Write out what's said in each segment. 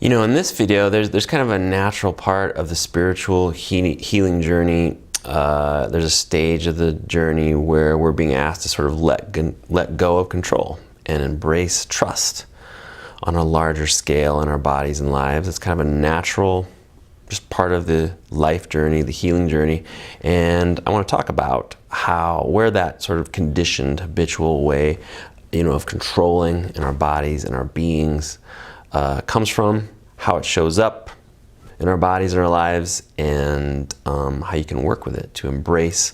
You know, in this video, there's kind of a natural part of the spiritual healing journey. There's a stage of the journey where we're being asked to sort of let go of control and embrace trust on a larger scale in our bodies and lives. It's kind of a natural, just part of the life journey, the healing journey. And I want to talk about where that sort of conditioned, habitual way, of controlling in our bodies and our beings comes from, how it shows up in our bodies and our lives, and how you can work with it to embrace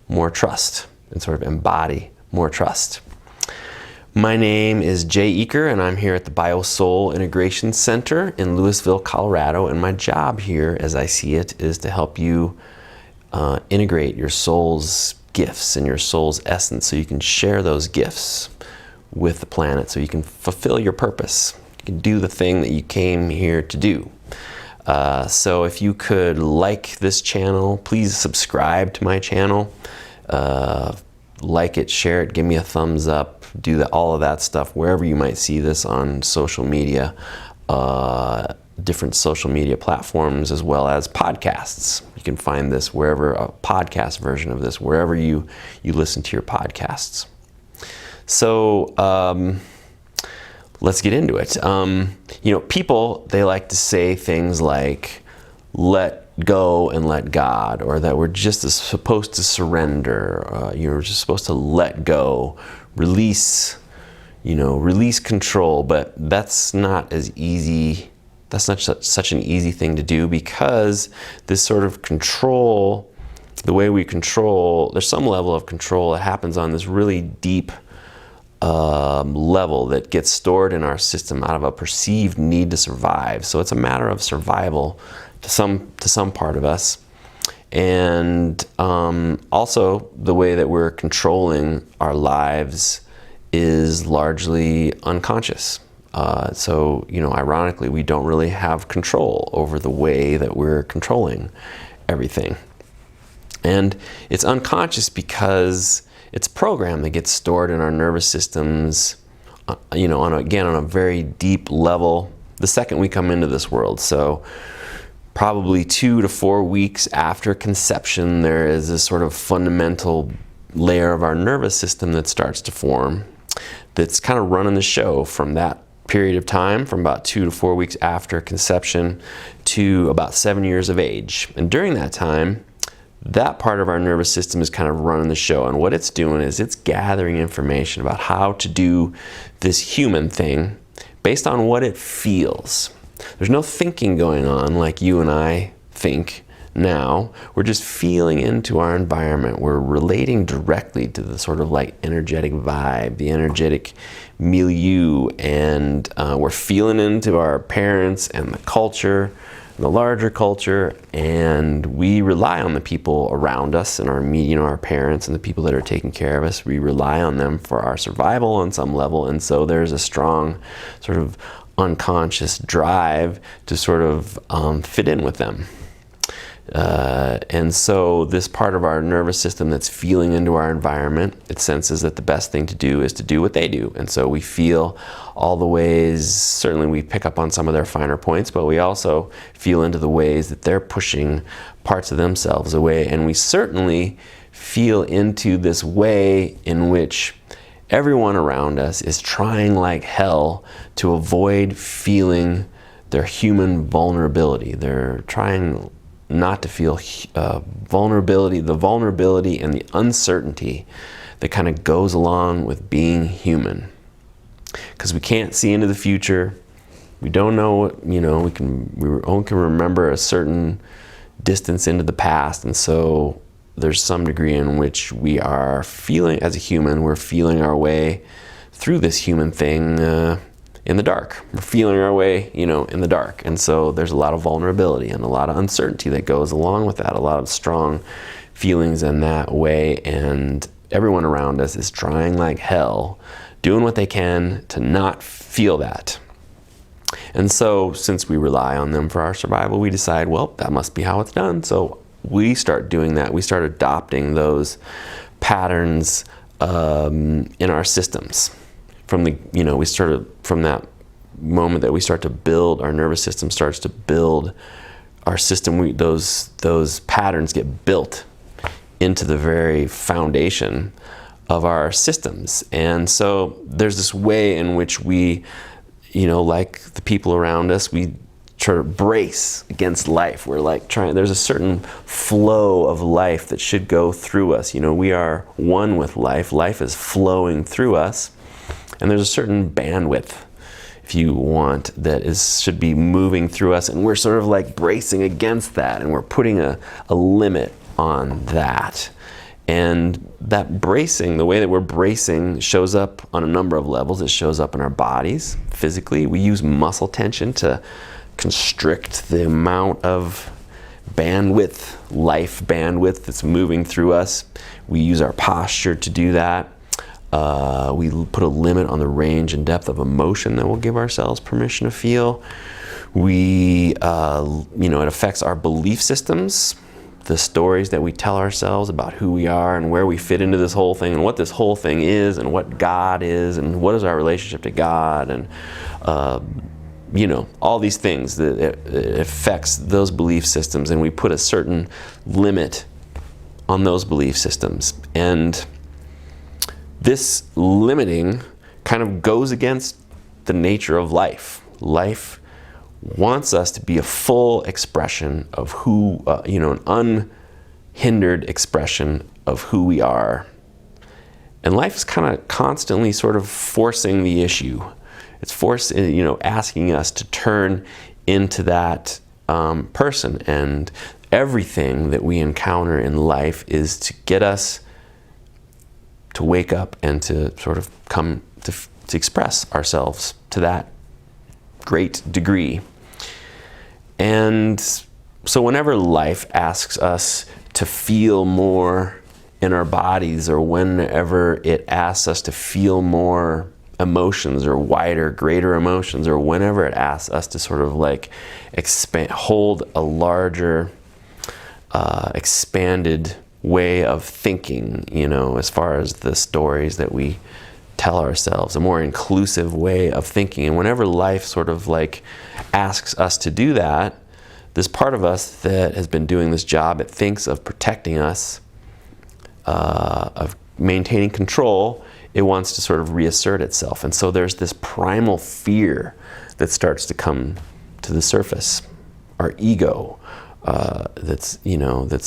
more trust and sort of embody more trust. My name is Jay Eaker, and I'm here at the BioSoul Integration Center in Louisville, Colorado, and my job here, as I see it, is to help you integrate your soul's gifts and your soul's essence so you can share those gifts with the planet, so you can fulfill your purpose. You can do the thing that you came here to do. So if you could like this channel, please subscribe to my channel. Like it, share it, give me a thumbs up, do all of that stuff wherever you might see this on social media, different social media platforms, as well as podcasts. You can find this wherever, a podcast version of this, wherever you listen to your podcasts. So let's get into it. People, they like to say things like, let go and let God, or that we're just supposed to surrender. You're just supposed to let go, release control. But that's not as easy. That's not such an easy thing to do, because this sort of control, the way we control, there's some level of control that happens on this really deep level that gets stored in our system out of a perceived need to survive. So it's a matter of survival to some part of us. And also the way that we're controlling our lives is largely unconscious. So ironically, we don't really have control over the way that we're controlling everything. And it's unconscious because it's a program that gets stored in our nervous systems, on a very deep level the second we come into this world. So probably 2 to 4 weeks after conception, there is this sort of fundamental layer of our nervous system that starts to form, that's kind of running the show from that period of time, from about 2 to 4 weeks after conception to about 7 years of age. And during that time, that part of our nervous system is kind of running the show. And what it's doing is it's gathering information about how to do this human thing based on what it feels. There's no thinking going on like you and I think now. We're just feeling into our environment. We're relating directly to the sort of like energetic vibe, the energetic milieu, and we're feeling into our parents and the culture, the larger culture, and we rely on the people around us and our parents and the people that are taking care of us. We rely on them for our survival on some level, and so there's a strong sort of unconscious drive to sort of fit in with them. And so this part of our nervous system that's feeling into our environment, it senses that the best thing to do is to do what they do. And so we feel all the ways, certainly we pick up on some of their finer points, but we also feel into the ways that they're pushing parts of themselves away. And we certainly feel into this way in which everyone around us is trying like hell to avoid feeling their human vulnerability. They're trying not to feel the vulnerability and the uncertainty that kind of goes along with being human. Because we can't see into the future. We don't know what, we only can remember a certain distance into the past. And so there's some degree in which we are feeling, as a human, we're feeling our way through this human thing in the dark. We're feeling our way, in the dark. And so there's a lot of vulnerability and a lot of uncertainty that goes along with that, a lot of strong feelings in that way. And everyone around us is trying like hell, doing what they can to not feel that. And so since we rely on them for our survival, we decide, well, that must be how it's done. So we start doing that. We start adopting those patterns in our systems. We started from that moment that we start to build, our nervous system starts to build our system, those patterns get built into the very foundation of our systems. And so there's this way in which we, like the people around us, we try to brace against life. We're like there's a certain flow of life that should go through us. We are one with life. Life is flowing through us. And there's a certain bandwidth, if you want, that should be moving through us. And we're sort of like bracing against that. And we're putting a limit on that. And that bracing, the way that we're bracing, shows up on a number of levels. It shows up in our bodies, physically. We use muscle tension to constrict the amount of bandwidth, life bandwidth that's moving through us. We use our posture to do that. We put a limit on the range and depth of emotion that we'll give ourselves permission to feel. It affects our belief systems, the stories that we tell ourselves about who we are and where we fit into this whole thing and what this whole thing is and what God is and what is our relationship to God and all these things. That it affects those belief systems, and we put a certain limit on those belief systems. And this limiting kind of goes against the nature of life. Life wants us to be a full expression of who, an unhindered expression of who we are. And life is kind of constantly sort of forcing the issue. It's asking us to turn into that person. And everything that we encounter in life is to get us to wake up and to sort of come to express ourselves to that great degree. And so whenever life asks us to feel more in our bodies, or whenever it asks us to feel more emotions or wider, greater emotions, or whenever it asks us to sort of like hold a larger, expanded way of thinking, as far as the stories that we tell ourselves, a more inclusive way of thinking. And whenever life sort of like asks us to do that, this part of us that has been doing this job, it thinks of protecting us, of maintaining control, it wants to sort of reassert itself. And so there's this primal fear that starts to come to the surface. Our ego, that's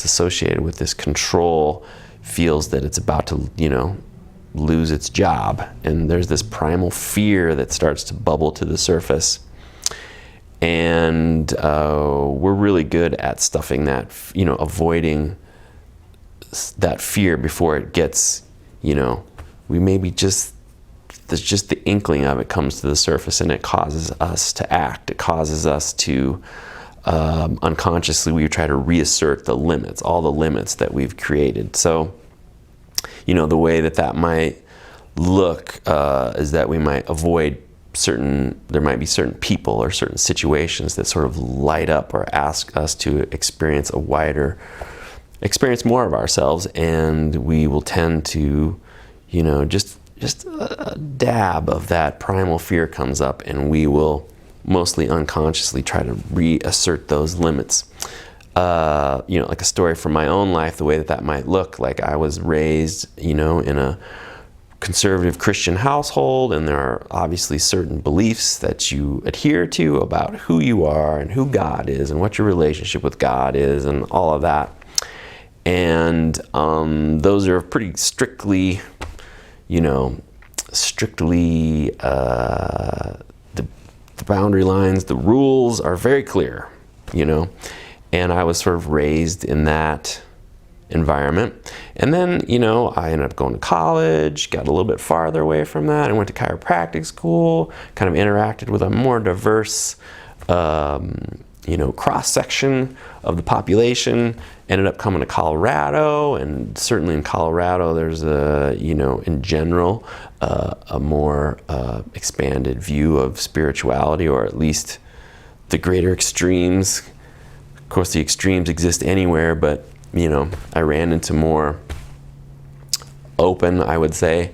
associated with this control, feels that it's about to, lose its job. And there's this primal fear that starts to bubble to the surface. And we're really good at stuffing that, avoiding that fear before it gets, we maybe there's just the inkling of it comes to the surface, and it causes us to act. It causes us to, unconsciously, we try to reassert the limits, all the limits that we've created. So, the way that might look is that we might avoid there might be certain people or certain situations that sort of light up or ask us to experience more of ourselves, and we will tend to, just a dab of that primal fear comes up, and we will mostly unconsciously try to reassert those limits. Like a story from my own life, the way that might look, like I was raised, in a conservative Christian household, and there are obviously certain beliefs that you adhere to about who you are and who God is and what your relationship with God is and all of that. And those are pretty strictly, the boundary lines, the rules are very clear, and I was sort of raised in that environment. And then, I ended up going to college, got a little bit farther away from that, and went to chiropractic school, kind of interacted with a more diverse, cross-section of the population, ended up coming to Colorado, and certainly in Colorado there's in general, a more expanded view of spirituality, or at least the greater extremes. Of course, the extremes exist anywhere, but I ran into more open, I would say,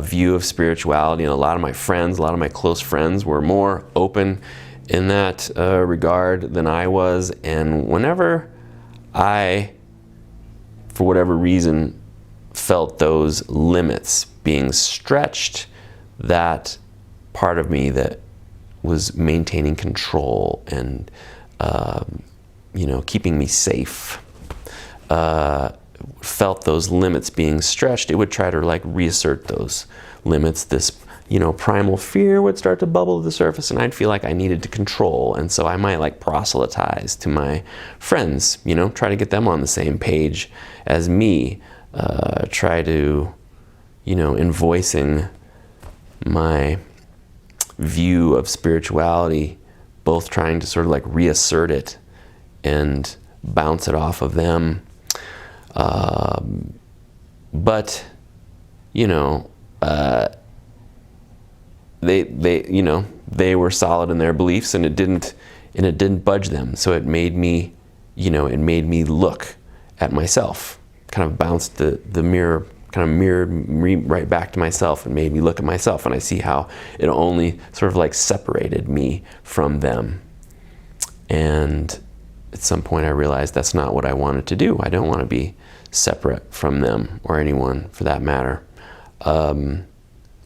view of spirituality, and a lot of my friends, a lot of my close friends were more open in that regard than I was. And whenever I, for whatever reason, felt those limits being stretched, that part of me that was maintaining control and keeping me safe, felt those limits being stretched, it would try to like reassert those limits. This primal fear would start to bubble to the surface, and I'd feel like I needed to control. And so I might like proselytize to my friends, try to get them on the same page as me, try to, in voicing my view of spirituality, both trying to sort of like reassert it and bounce it off of them. But they were solid in their beliefs, and it didn't budge them. So it made me, look at myself, kind of bounced the mirror, kind of mirrored me right back to myself, and made me look at myself. And I see how it only sort of like separated me from them. And at some point I realized that's not what I wanted to do. I don't want to be separate from them, or anyone for that matter.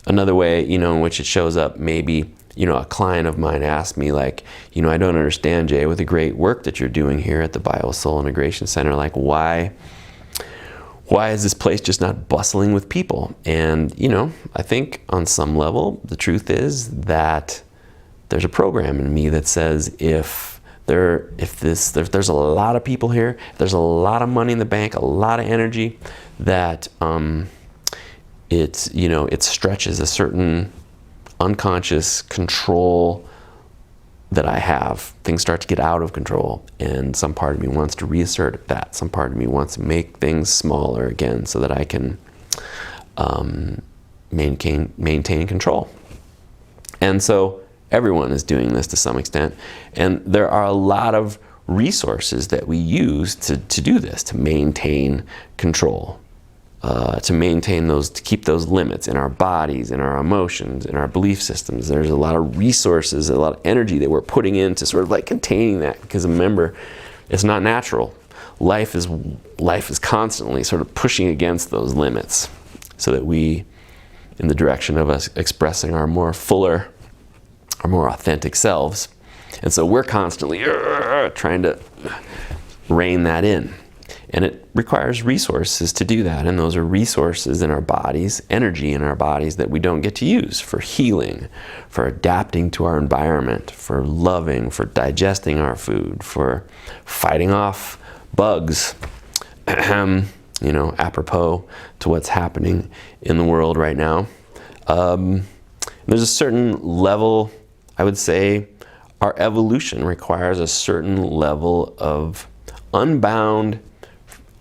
Another way, in which it shows up, maybe, a client of mine asked me, like, I don't understand, Jay, with the great work that you're doing here at the BioSoul Integration Center, like, why is this place just not bustling with people? And, I think on some level, the truth is that there's a program in me that says if there's a lot of people here, if there's a lot of money in the bank, a lot of energy, that it stretches a certain unconscious control that I have. Things start to get out of control, and some part of me wants to reassert that. Some part of me wants to make things smaller again so that I can maintain control. And so everyone is doing this to some extent, and there are a lot of resources that we use to do this, to maintain control, to keep those limits in our bodies, in our emotions, in our belief systems. There's a lot of resources, a lot of energy that we're putting into sort of like containing that, because remember, it's not natural. Life is constantly sort of pushing against those limits, so that we, in the direction of us expressing our more fuller, our more authentic selves. And so we're constantly trying to rein that in. And it requires resources to do that. And those are resources in our bodies, energy in our bodies that we don't get to use for healing, for adapting to our environment, for loving, for digesting our food, for fighting off bugs, apropos to what's happening in the world right now. There's a certain level, I would say, our evolution requires a certain level of unbound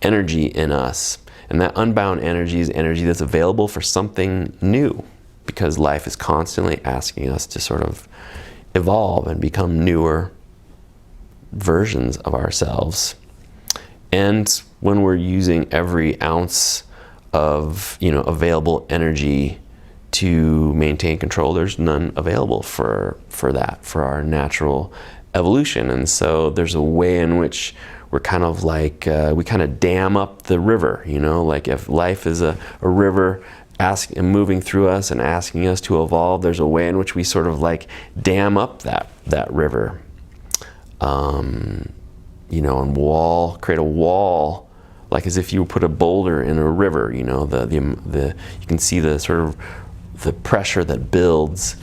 energy in us. And that unbound energy is energy that's available for something new, because life is constantly asking us to sort of evolve and become newer versions of ourselves. And when we're using every ounce of available energy to maintain control, there's none available for our natural evolution. And so there's a way in which we're kind of like, we kind of dam up the river, like if life is a river moving through us and asking us to evolve, there's a way in which we sort of like dam up that river, and create a wall, like as if you put a boulder in a river, you can see the sort of the pressure that builds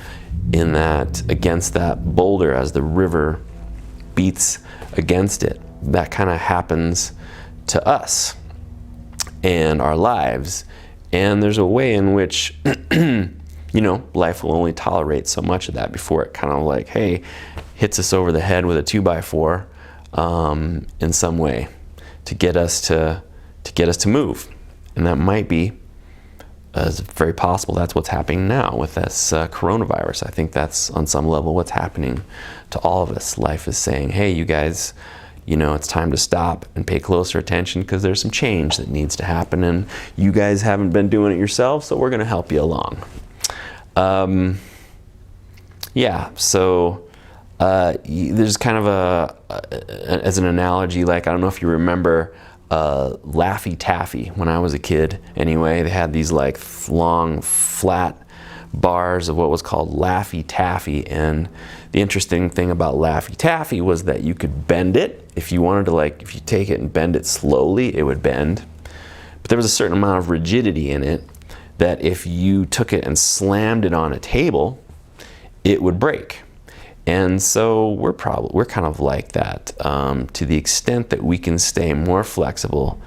in that, against that boulder as the river beats against it. That kind of happens to us and our lives. And there's a way in which, life will only tolerate so much of that before it kind of like, hey, hits us over the head with a 2x4 in some way to get us to move. And that might be, it's very possible that's what's happening now with this coronavirus. I think that's on some level what's happening to all of us. Life is saying, hey, you guys, it's time to stop and pay closer attention because there's some change that needs to happen, and you guys haven't been doing it yourself, so we're going to help you along. So there's kind of as an analogy, like, I don't know if you remember Laffy Taffy when I was a kid. Anyway, they had these like long, flat bars of what was called Laffy Taffy, and the interesting thing about Laffy Taffy was that you could bend it if you wanted to. Like, if you take it and bend it slowly, it would bend, but there was a certain amount of rigidity in it that if you took it and slammed it on a table, it would break. And so we're kind of like that, to the extent that we can stay more flexible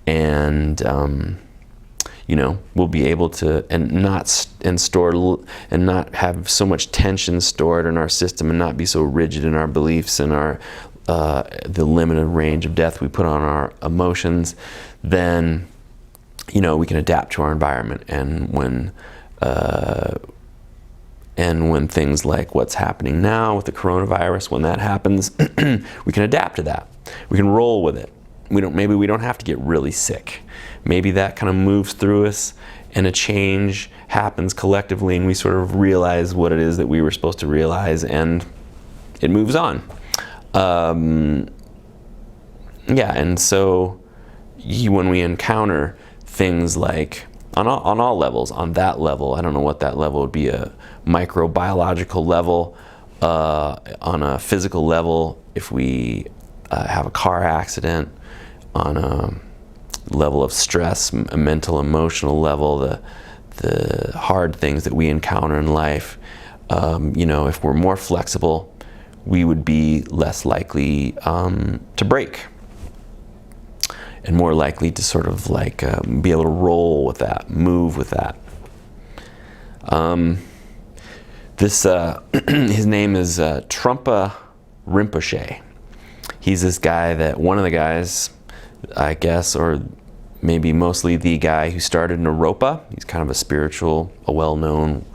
and we'll be able to and not have so much tension stored in our system, and not be so rigid in our beliefs and our the limited range of depth we put on our emotions. Then we can adapt to our environment, and when things like what's happening now with the coronavirus, when that happens, we can adapt to that. We can roll with it. Maybe we don't have to get really sick. Maybe that kind of moves through us, and a change happens collectively, and we sort of realize what it is that we were supposed to realize, and it moves on. And so when we encounter things like, on all levels, on that level, I don't know what that level would be, a microbiological level, on a physical level, if we have a car accident, on a level of stress, a mental, emotional level, the hard things that we encounter in life, if we're more flexible, we would be less likely to break, and more likely to sort of like be able to roll with that, move with that. His name is Trungpa Rinpoche. He's this guy one of the guys, I guess, or maybe mostly the guy who started Naropa. He's kind of a well-known,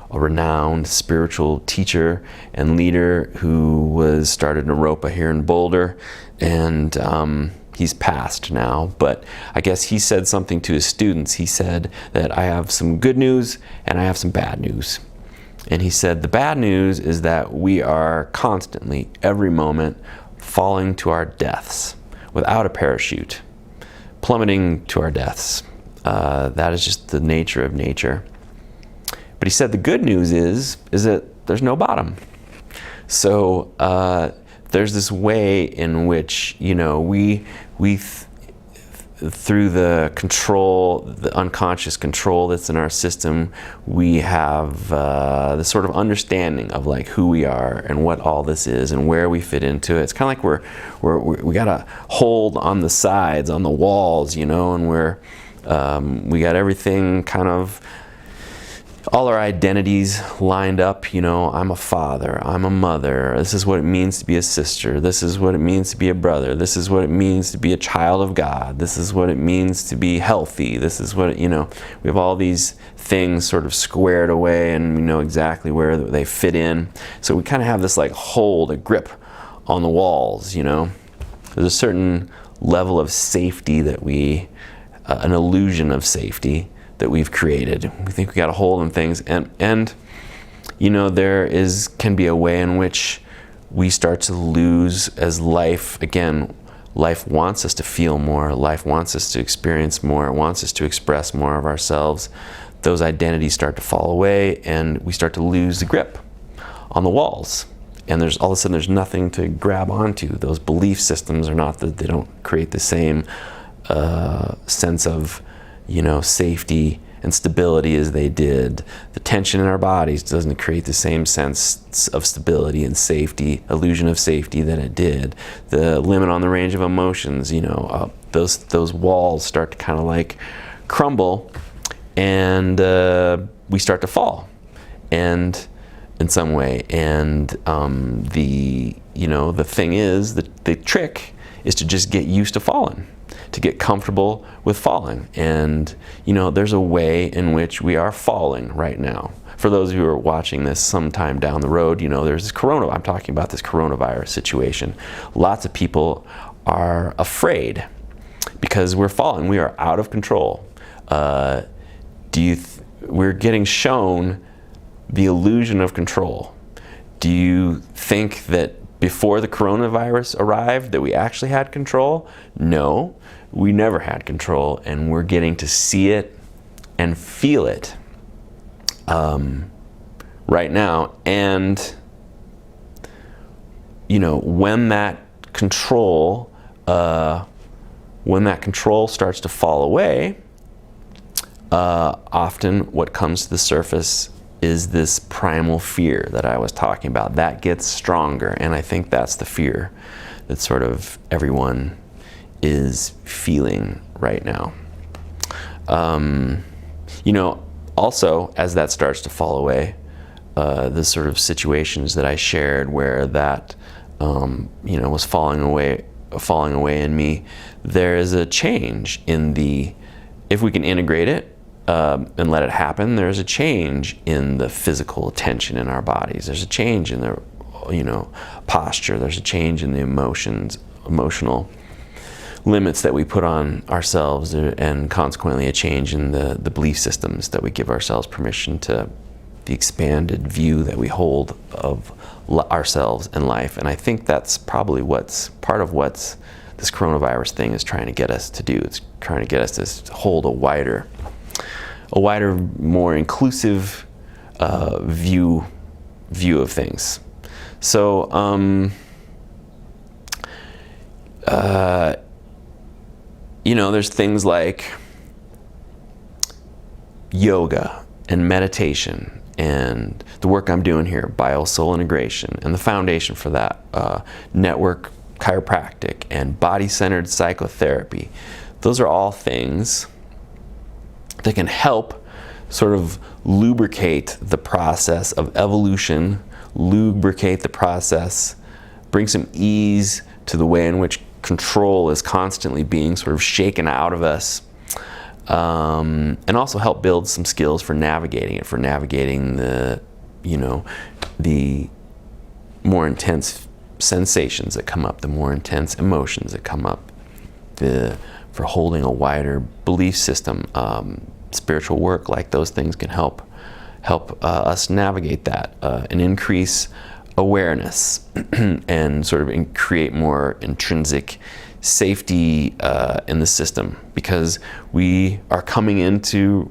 a renowned spiritual teacher and leader who started Naropa here in Boulder, and he's passed now, but I guess he said something to his students. He said that I have some good news and I have some bad news. And he said the bad news is that we are constantly, every moment, falling to our deaths without a parachute, plummeting to our deaths. That is just the nature of nature. But he said the good news is that there's no bottom. So there's this way in which through the control, the unconscious control that's in our system, we have this sort of understanding of like who we are and what all this is and where we fit into it. It's kind of like we got a hold on the sides, on the walls, and we got everything kind of, all our identities lined up. I'm a father, I'm a mother, this is what it means to be a sister, this is what it means to be a brother, this is what it means to be a child of God, this is what it means to be healthy, this is what we have all these things sort of squared away, and we know exactly where they fit in. So we kind of have this like hold, a grip on the walls. There's a certain level of safety that an illusion of safety that we've created. We think we got a hold on things, and there can be a way in which we start to lose as life wants us to feel more, life wants us to experience more, it wants us to express more of ourselves. Those identities start to fall away, and we start to lose the grip on the walls. And all of a sudden there's nothing to grab onto. Those belief systems they don't create the same sense of safety and stability as they did. The tension in our bodies doesn't create the same sense of stability and safety, illusion of safety, that it did. The limit on the range of emotions, those walls start to kind of like crumble, and we start to fall, and in some way. And the thing is, the trick is to just get used to falling, to get comfortable with falling. And there's a way in which we are falling right now. for those who are watching this sometime down the road, there's this I'm talking about this coronavirus situation. Lots of people are afraid because we're falling. We are out of control. We're getting shown the illusion of control. Do you think that before the coronavirus arrived that we actually had control? No, we never had control, and we're getting to see it and feel it right now. And when that control starts to fall away, often what comes to the surface is this primal fear that I was talking about. That gets stronger, and I think that's the fear that sort of everyone is feeling right now. Also, as that starts to fall away, the sort of situations that I shared where that was falling away in me, there is a change in if we can integrate it and let it happen, there's a change in the physical tension in our bodies. There's a change in the posture. There's a change in the emotional limits that we put on ourselves, and consequently a change in the belief systems that we give ourselves permission to, the expanded view that we hold of ourselves and life. And I think that's probably part of what this coronavirus thing is trying to get us to do. It's trying to get us to hold a wider, more inclusive view of things. So, there's things like yoga and meditation and the work I'm doing here, BioSoul Integration, and the foundation for that, Network Chiropractic and body-centered psychotherapy. Those are all things that can help sort of lubricate the process of evolution, lubricate the process, bring some ease to the way in which control is constantly being sort of shaken out of us, and also help build some skills for navigating the more intense sensations that come up, the more intense emotions that come up, for holding a wider belief system. Spiritual work like those things can help us navigate that and increase awareness and sort of create more intrinsic safety in the system, because we are coming into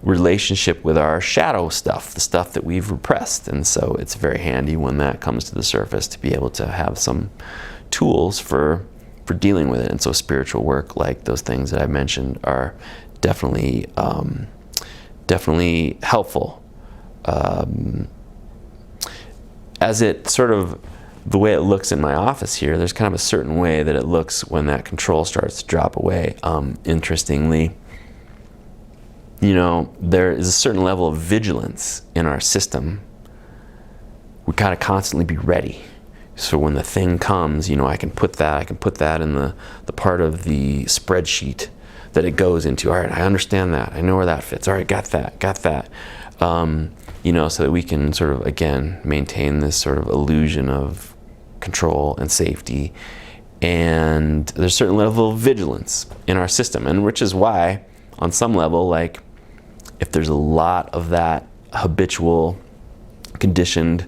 relationship with our shadow stuff, the stuff that we've repressed. And so it's very handy when that comes to the surface to be able to have some tools for dealing with it. And so spiritual work like those things that I mentioned are definitely helpful. As it sort of, the way it looks in my office here, there's kind of a certain way that it looks when that control starts to drop away. Interestingly, there is a certain level of vigilance in our system. We gotta constantly be ready. So when the thing comes, I can put that in the part of the spreadsheet that it goes into. All right, I understand that. I know where that fits. All right, got that. So that we can sort of, again, maintain this sort of illusion of control and safety. And there's a certain level of vigilance in our system, and which is why, on some level, like, if there's a lot of that habitual, conditioned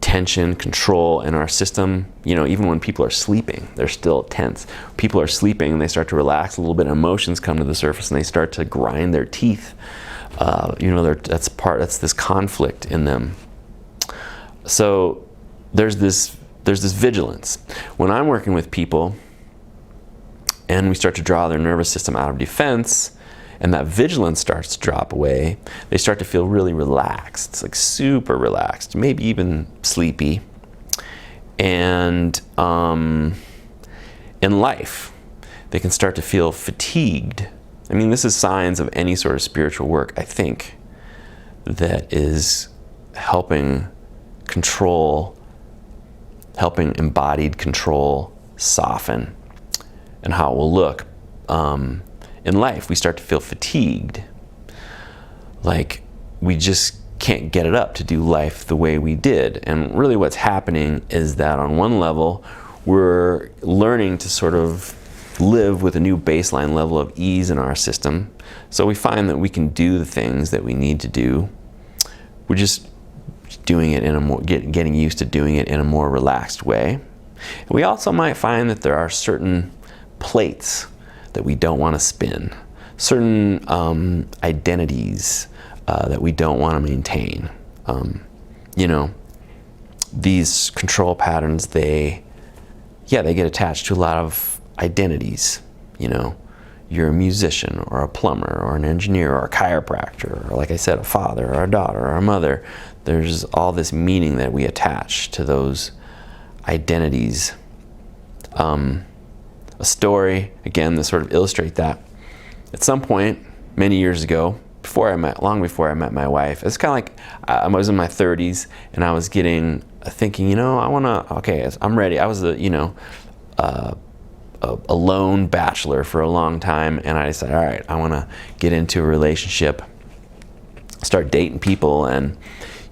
tension, control in our system, even when people are sleeping, they're still tense. People are sleeping and they start to relax a little bit, emotions come to the surface and they start to grind their teeth. That's this conflict in them. So there's this vigilance. When I'm working with people and we start to draw their nervous system out of defense, and that vigilance starts to drop away, they start to feel really relaxed. It's like super relaxed, maybe even sleepy. And in life, they can start to feel fatigued. I mean, this is signs of any sort of spiritual work, I think, that is helping embodied control soften, and how it will look. In life, we start to feel fatigued. Like we just can't get it up to do life the way we did. And really what's happening is that on one level, we're learning to sort of live with a new baseline level of ease in our system. So we find that we can do the things that we need to do. We're just doing it in a more, getting used to doing it in a more relaxed way. We also might find that there are certain plates that we don't want to spin, certain identities that we don't want to maintain. You know, these control patterns, they get attached to a lot of identities. You know, you're a musician or a plumber or an engineer or a chiropractor, or like I said, a father or a daughter or a mother. There's all this meaning that we attach to those identities. A story, again, to sort of illustrate that. At some point, many years ago, long before I met my wife, it's kind of like I was in my 30s and I was thinking, you know, I'm ready. I was a lone bachelor for a long time, and I decided, all right, I want to get into a relationship, start dating people. And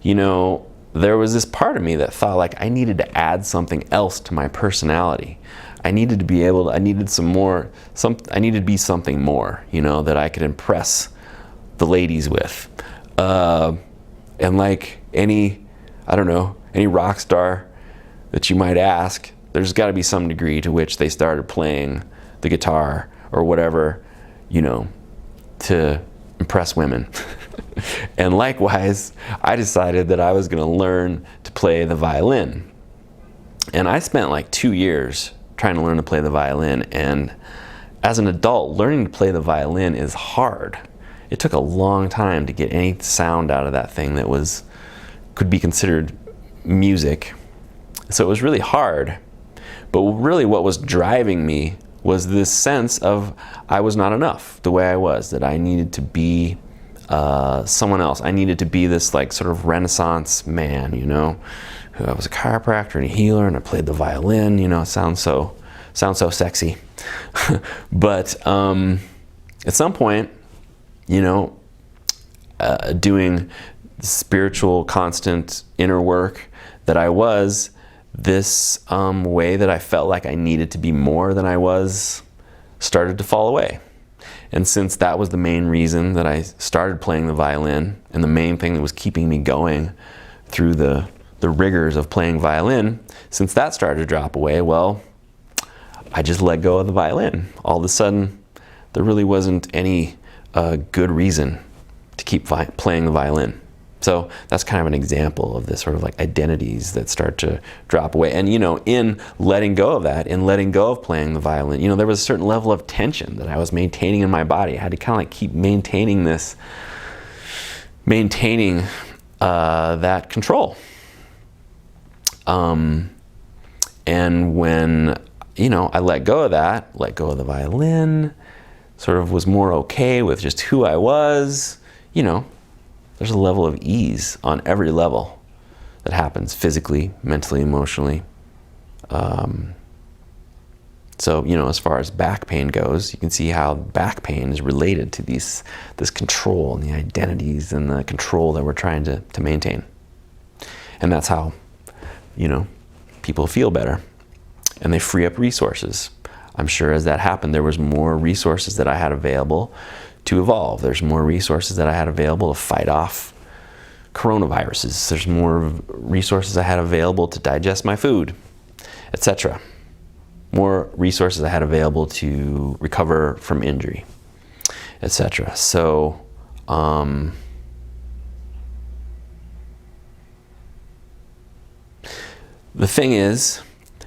you know, there was this part of me that thought like I needed to add something else to my personality. I needed to be something more, you know, that I could impress the ladies with. And like any rock star that you might ask, there's got to be some degree to which they started playing the guitar or whatever, you know, to impress women. And likewise, I decided that I was going to learn to play the violin. And I spent like 2 years trying to learn to play the violin. And as an adult, learning to play the violin is hard. It took a long time to get any sound out of that thing that could be considered music. So it was really hard. But really what was driving me was this sense of I was not enough the way I was, that I needed to be someone else. I needed to be this like sort of Renaissance man, you know, who I was a chiropractor and a healer and I played the violin, you know. It sounds so sexy. But at some point, you know, doing spiritual constant inner work that I was, this way that I felt like I needed to be more than I was started to fall away. And since that was the main reason that I started playing the violin, and the main thing that was keeping me going through the rigors of playing violin, since that started to drop away, well, I just let go of the violin. All of a sudden, there really wasn't any good reason to keep playing the violin. So that's kind of an example of this sort of like identities that start to drop away. And you know, in letting go of that, in letting go of playing the violin, you know, there was a certain level of tension that I was maintaining in my body. I had to kind of like keep maintaining that control. And when, you know, I let go of the violin, sort of was more okay with just who I was, you know, there's a level of ease on every level that happens physically, mentally, emotionally. So, you know, as far as back pain goes, you can see how back pain is related to this control and the identities and the control that we're trying to maintain. And that's how, you know, people feel better and they free up resources. I'm sure as that happened, there was more resources that I had available to evolve. There's more resources that I had available to fight off coronaviruses. There's more resources I had available to digest my food, etc. More resources I had available to recover from injury, etc. So, the thing is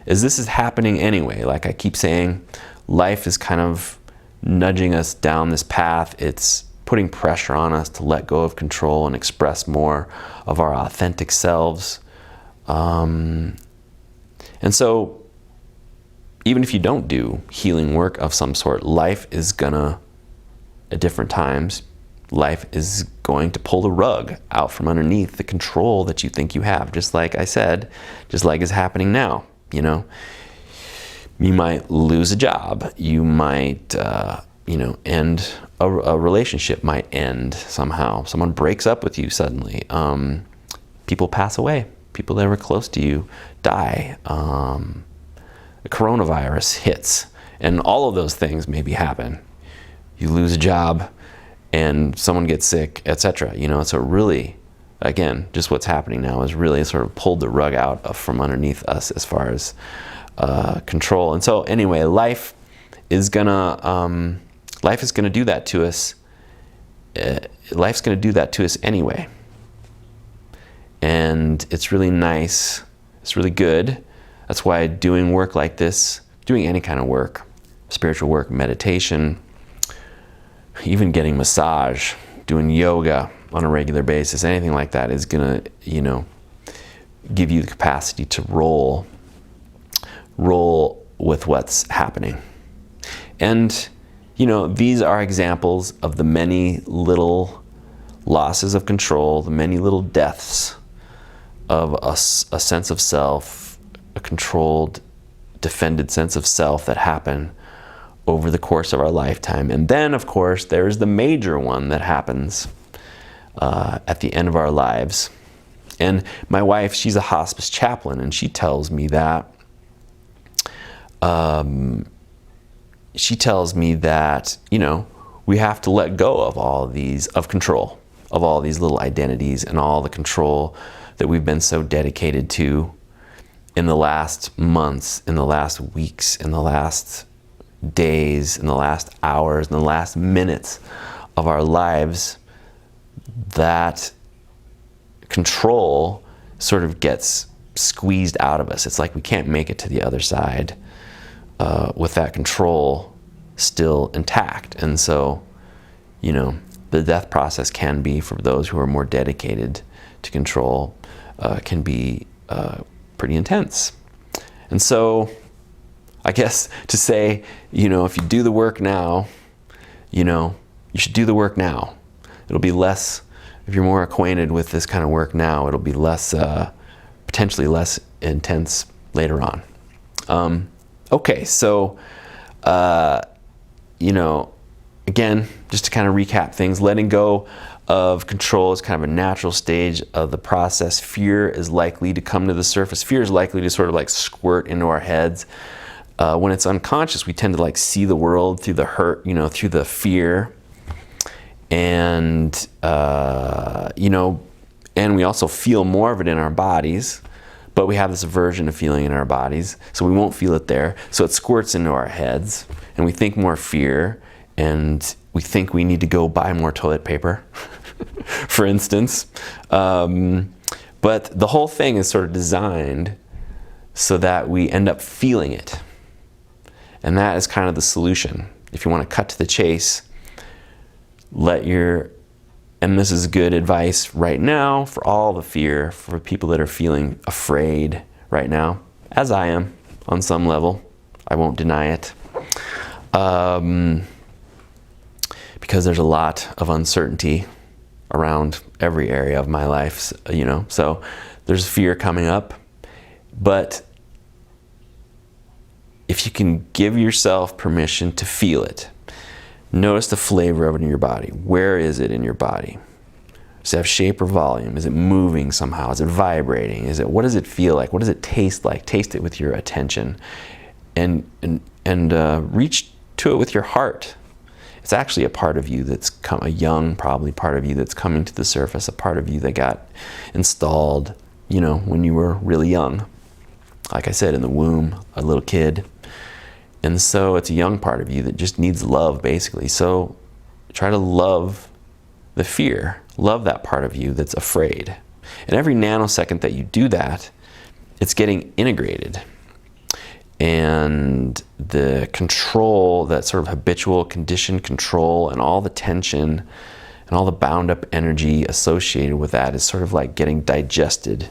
this is happening anyway. Like I keep saying, life is kind of nudging us down this path. It's putting pressure on us to let go of control and express more of our authentic selves. And so even if you don't do healing work of some sort, life is gonna, at different times, life is going to pull the rug out from underneath the control that you think you have. Just like I said, just like is happening now, you know. You might lose a job. You might end a relationship might end somehow. Someone breaks up with you suddenly. People pass away. People that were close to you die. The coronavirus hits, and all of those things maybe happen. You lose a job, and someone gets sick, etc. So really, again, just what's happening now is really sort of pulled the rug out from underneath us as far as control. And so anyway, life is gonna do that to us. Life's gonna do that to us anyway. And it's really nice. It's really good. That's why doing work like this, doing any kind of work, spiritual work, meditation, even getting massage, doing yoga on a regular basis, anything like that is gonna, give you the capacity to roll with what's happening. And, these are examples of the many little losses of control, the many little deaths of a sense of self, a controlled, defended sense of self that happen over the course of our lifetime. And then, of course, there's the major one that happens at the end of our lives. And my wife, she's a hospice chaplain, and she tells me that we have to let go of of control, of all these little identities and all the control that we've been so dedicated to in the last months, in the last weeks, in the last days, in the last hours, in the last minutes of our lives. That control sort of gets squeezed out of us. It's like we can't make it to the other side with that control still intact. And so, the death process can be, for those who are more dedicated to control, can be pretty intense. And so, I guess to say, if you do the work now, you should do the work now. It'll be less, if you're more acquainted with this kind of work now, it'll be less, potentially less intense later on. Okay, so, again, just to kind of recap things, letting go of control is kind of a natural stage of the process. Fear is likely to come to the surface. Fear is likely to sort of like squirt into our heads. When it's unconscious, we tend to like see the world through the hurt, through the fear. And, and we also feel more of it in our bodies, but we have this aversion to feeling in our bodies, so we won't feel it there. So it squirts into our heads, and we think more fear, and we think we need to go buy more toilet paper, for instance. But the whole thing is sort of designed so that we end up feeling it. And that is kind of the solution. If you want to cut to the chase, and this is good advice right now for all the fear, for people that are feeling afraid right now, as I am on some level. I won't deny it. Because there's a lot of uncertainty around every area of my life, so there's fear coming up. But if you can give yourself permission to feel it, notice the flavor of it in your body. Where is it in your body? Does it have shape or volume? Is it moving somehow? Is it vibrating? What does it feel like? What does it taste like? Taste it with your attention, and reach to it with your heart. It's actually a part of you that's a young, probably part of you that's coming to the surface, a part of you that got installed, when you were really young. Like I said, in the womb, a little kid. And so it's a young part of you that just needs love, basically. So try to love the fear. Love that part of you that's afraid. And every nanosecond that you do that, it's getting integrated. And the control, that sort of habitual conditioned control, and all the tension and all the bound up energy associated with that is sort of like getting digested.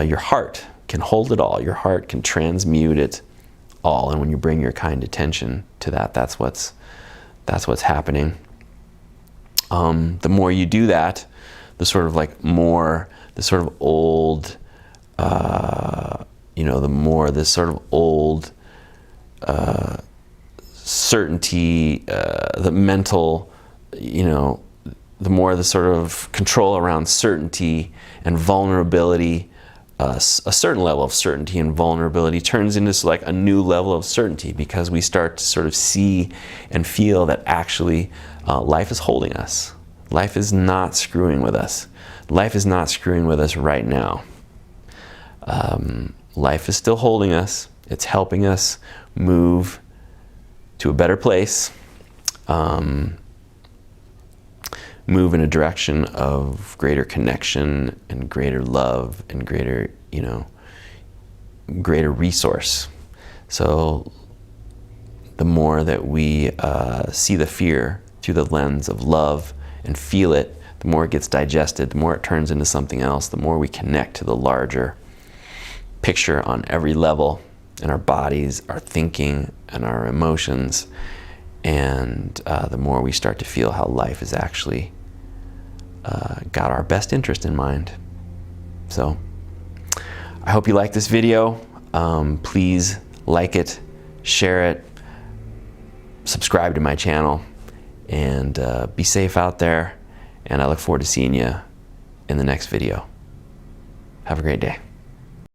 Your heart can hold it all. Your heart can transmute it all. And when you bring your kind attention to that, that's what's happening. The more you do that, the sort of old, the more this sort of old certainty, the mental, the more the sort of control around certainty and vulnerability, a certain level of certainty and vulnerability turns into like a new level of certainty, because we start to sort of see and feel that actually life is holding us. Life is not screwing with us. Life is not screwing with us right now. Life is still holding us. It's helping us move to a better place, move in a direction of greater connection and greater love and greater, greater resource. So the more that we see the fear through the lens of love and feel it, the more it gets digested, the more it turns into something else, the more we connect to the larger picture on every level in our bodies, our thinking, and our emotions. And the more we start to feel how life is actually got our best interest in mind. So I hope you like this video. Please like it, share it, subscribe to my channel, and be safe out there. And I look forward to seeing you in the next video. Have a great day.